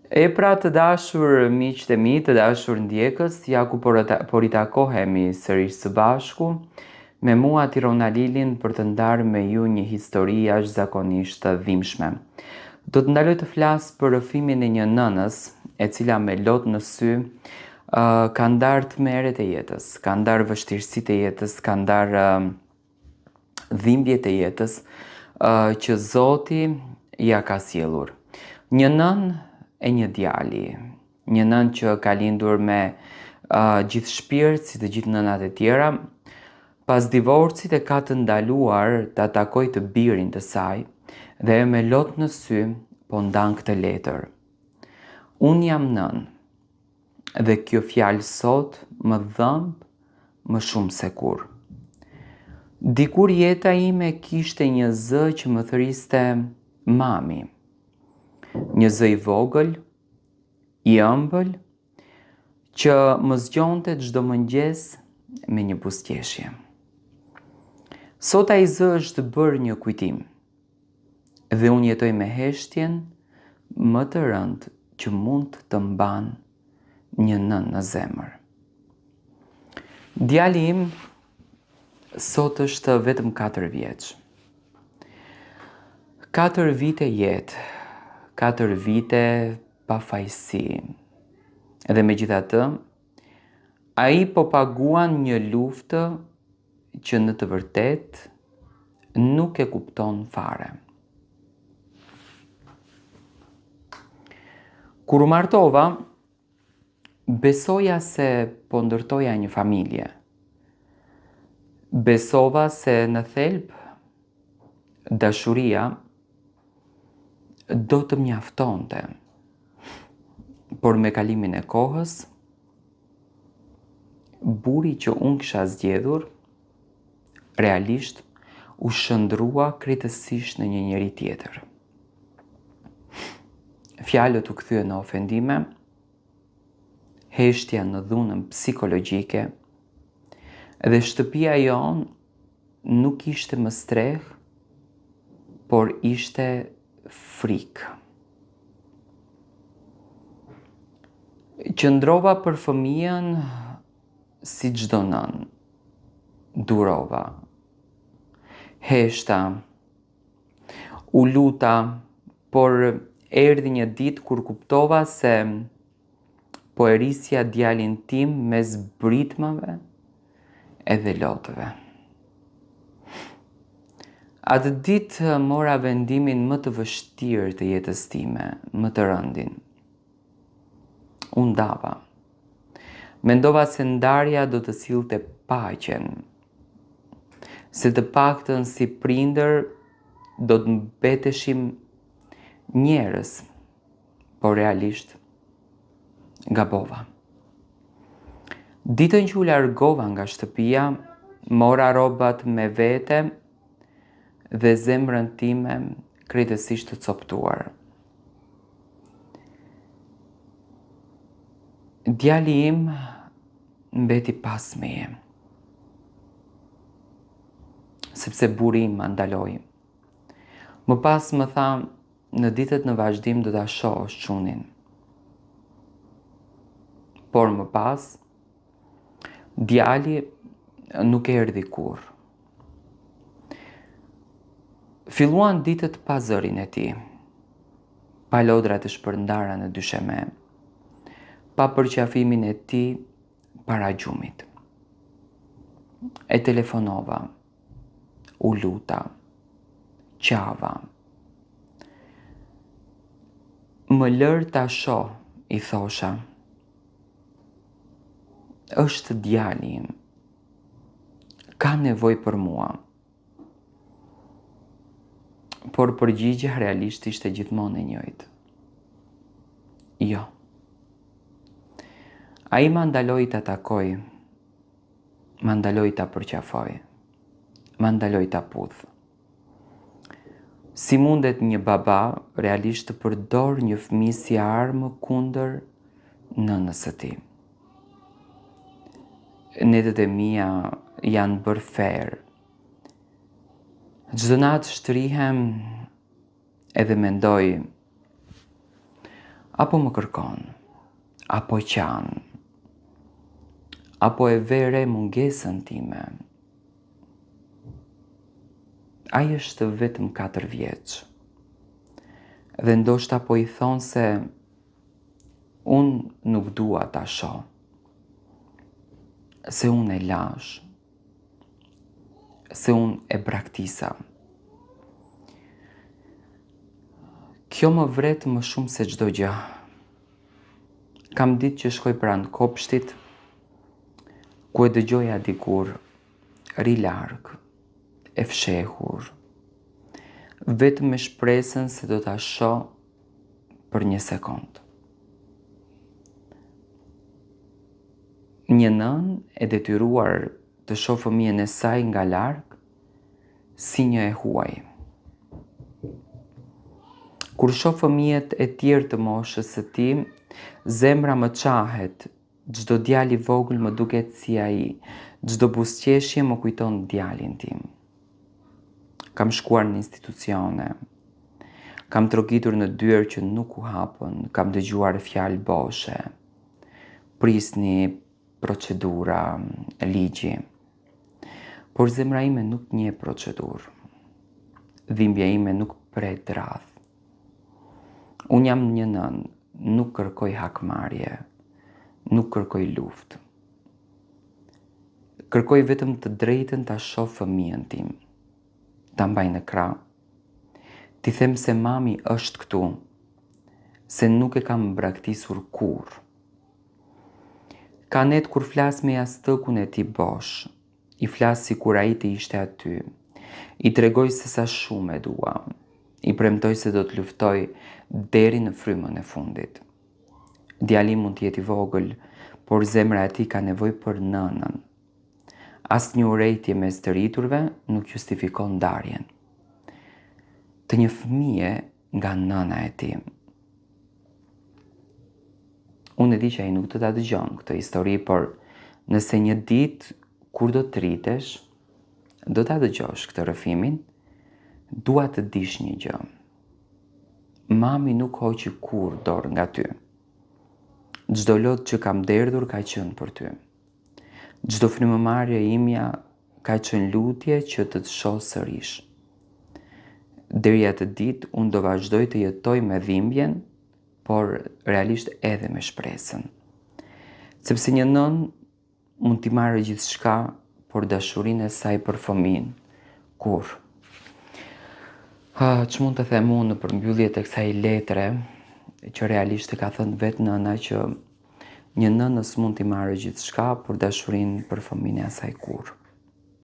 E pra të dashur miqtë e mi, të dashur ndjekës, ja ku por I takohemi sërish së bashku, me mua Tirona Lilin për të ndarë me ju një histori jashtëzakonisht të dhimbshme. Do të ndaloj të flas për rrëfimin e një nënës, e cila me lot në sy ka ndarë tmerret e jetës, ka ndarë vështirësitë e jetës, ka ndarë dhimbjet e jetës që Zoti ja ka sjellur. Një nën e një djali, një nën që ka lindur me gjithë shpirt si të gjithë nënat e tjera. Pas divorcit e ka të ndaluar të takoj të birin të saj dhe me lot në sy po ndan këtë letër. Unë jam nën dhe kjo fjalë sot më dhëmb më shumë se kur. Dikur jeta ime kishte një zë që më thëriste mami. Një zë I vogël, I ëmbël, që më zgjonte çdo mëngjes me një buzëqeshje. Sot ai zë është bërë një kujtim dhe unë jetoj me heshtjen më të rëndë që mund të mban një nën në zemër. Djali im sot është vetëm 4 vjeç. 4 vite jetë, 4 vite pa fajsi. Edhe megjithatë, ai po paguan një luftë që në të vërtetë nuk e kupton fare. Kur u martova, besoja se po ndërtoja një familje. Besova se në thelb dashuria do të mjaftonte. Por me kalimin e kohës, buri që unë kisha zgjedhur realisht u shndrua krejtësisht në një njeri tjetër. Fjalët u kthyen në ofendime, heshtja në dhunën psikologjike, dhe shtëpia jon nuk ishte më streh, por ishte frikë. Qëndrova për fëmijën si çdo nën. Durova, heshta, u luta, por erdhi një ditë kur kuptova se po e risja djalin tim mes britmave edhe lotëve. Atë ditë mora vendimin më të vështirë të jetës time, më të rëndin. Unë ndava. Mendova se ndarja do të sillte paqen. Se të paktën si prindër do të mbeteshim njerëz, por realisht gabova. Ditën që u largova nga shtëpia, mora rrobat me vete dhe zemrën time krejtësisht të coptuar. Djali im mbeti pas meje, sepse buri im ma ndaloi. Më pas më tha, në ditët në vazhdim do ta shohësh çunin. Por më pas, djali nuk erdhi kurrë. Filluan ditët pa zërin e tij, pa lodrat e shpërndara në dysheme, pa përqafimin e tij para gjumit. E telefonova, u luta, qava. Më lër ta shoh, I thosha. Është djali im. Ka nevojë për mua. Por përgjigjja realisht ishte gjithmonë e njëjtë. Jo. Ai ma ndaloi ta takoj, ma ndaloi ta përqafoj, ma ndaloi ta pudh. Si mundet një baba realisht të përdor një fëmijë si armë kundër nënës së tij? Netët e mia janë bërë ferë. Çdo natë shtrihem edhe mendoj, apo më kërkon, apo qan, apo e vere mungesën time. Ai është vetëm 4 vjeç. Dhe ndoshta po i thonë se unë nuk dua ta shoh, se unë e lash, se unë e braktisa. Kjo më vret më shumë se çdo gjë. Kam ditë që shkoj pranë kopshtit, ku e dëgjoja dikur, ri larg, e fshehur, vetëm me shpresën se do ta shoh për një sekond. Një nën e detyruar të shoh fëmijën e saj nga larg si një e huaj. Kur shoh fëmijët e tjerë të moshës së tij, zemra më qahet, çdo djalë i vogël më duket si ai, çdo buzëqeshje më kujton djalin tim. Kam shkuar në institucione, kam trokitur në dyert që nuk u hapën, kam dëgjuar fjalë boshe, prisni, procedura, ligji. Por zemra ime nuk njeh procedurë. Dhimbja ime nuk pret radh. Unë jam një nën, nuk kërkoj hakmarrje, nuk kërkoj luftë. Kërkoj vetëm të drejtën ta shoh fëmijën tim, ta mbaj në krah, t'i them se mami është këtu, se nuk e kam braktisur kurrë. Ka net kur flas me jastëkun e tij bosh, i flas sikur ai të ishte aty, i tregoj se sa shumë e dua, i premtoj se do të luftoj deri në frymën e fundit. Djali mund të jetë i vogël, por zemra e tij ka nevojë për nënën. Asnjë urrejtje mes të rriturve nuk justifikon ndarjen. Të një fëmije nga nëna e tij. Unë e di që ai nuk do ta dëgjon këtë histori, por nëse një ditë kur do të rritesh, do ta dëgjosh këtë rrëfimin, dua të dish një gjë. Mami nuk hoqi kurrë dorë nga ty. Çdo lot që kam derdhur ka qenë për ty. Çdo frymëmarrje imja ka qenë lutje që të shoh sërish. Deri atë ditë unë do vazhdoj të jetoj me dhimbjen, por realisht edhe me shpresën. Sepse një nën mund t'i marrë gjithçka, por dashurinë e saj për fëmin, kur? Që mund të them unë në përmbyllje të kësaj letre, që realisht e ka thënë vetë nëna që një nënës mund t'i marrë gjithçka, por dashurinë për fëmin e saj kur?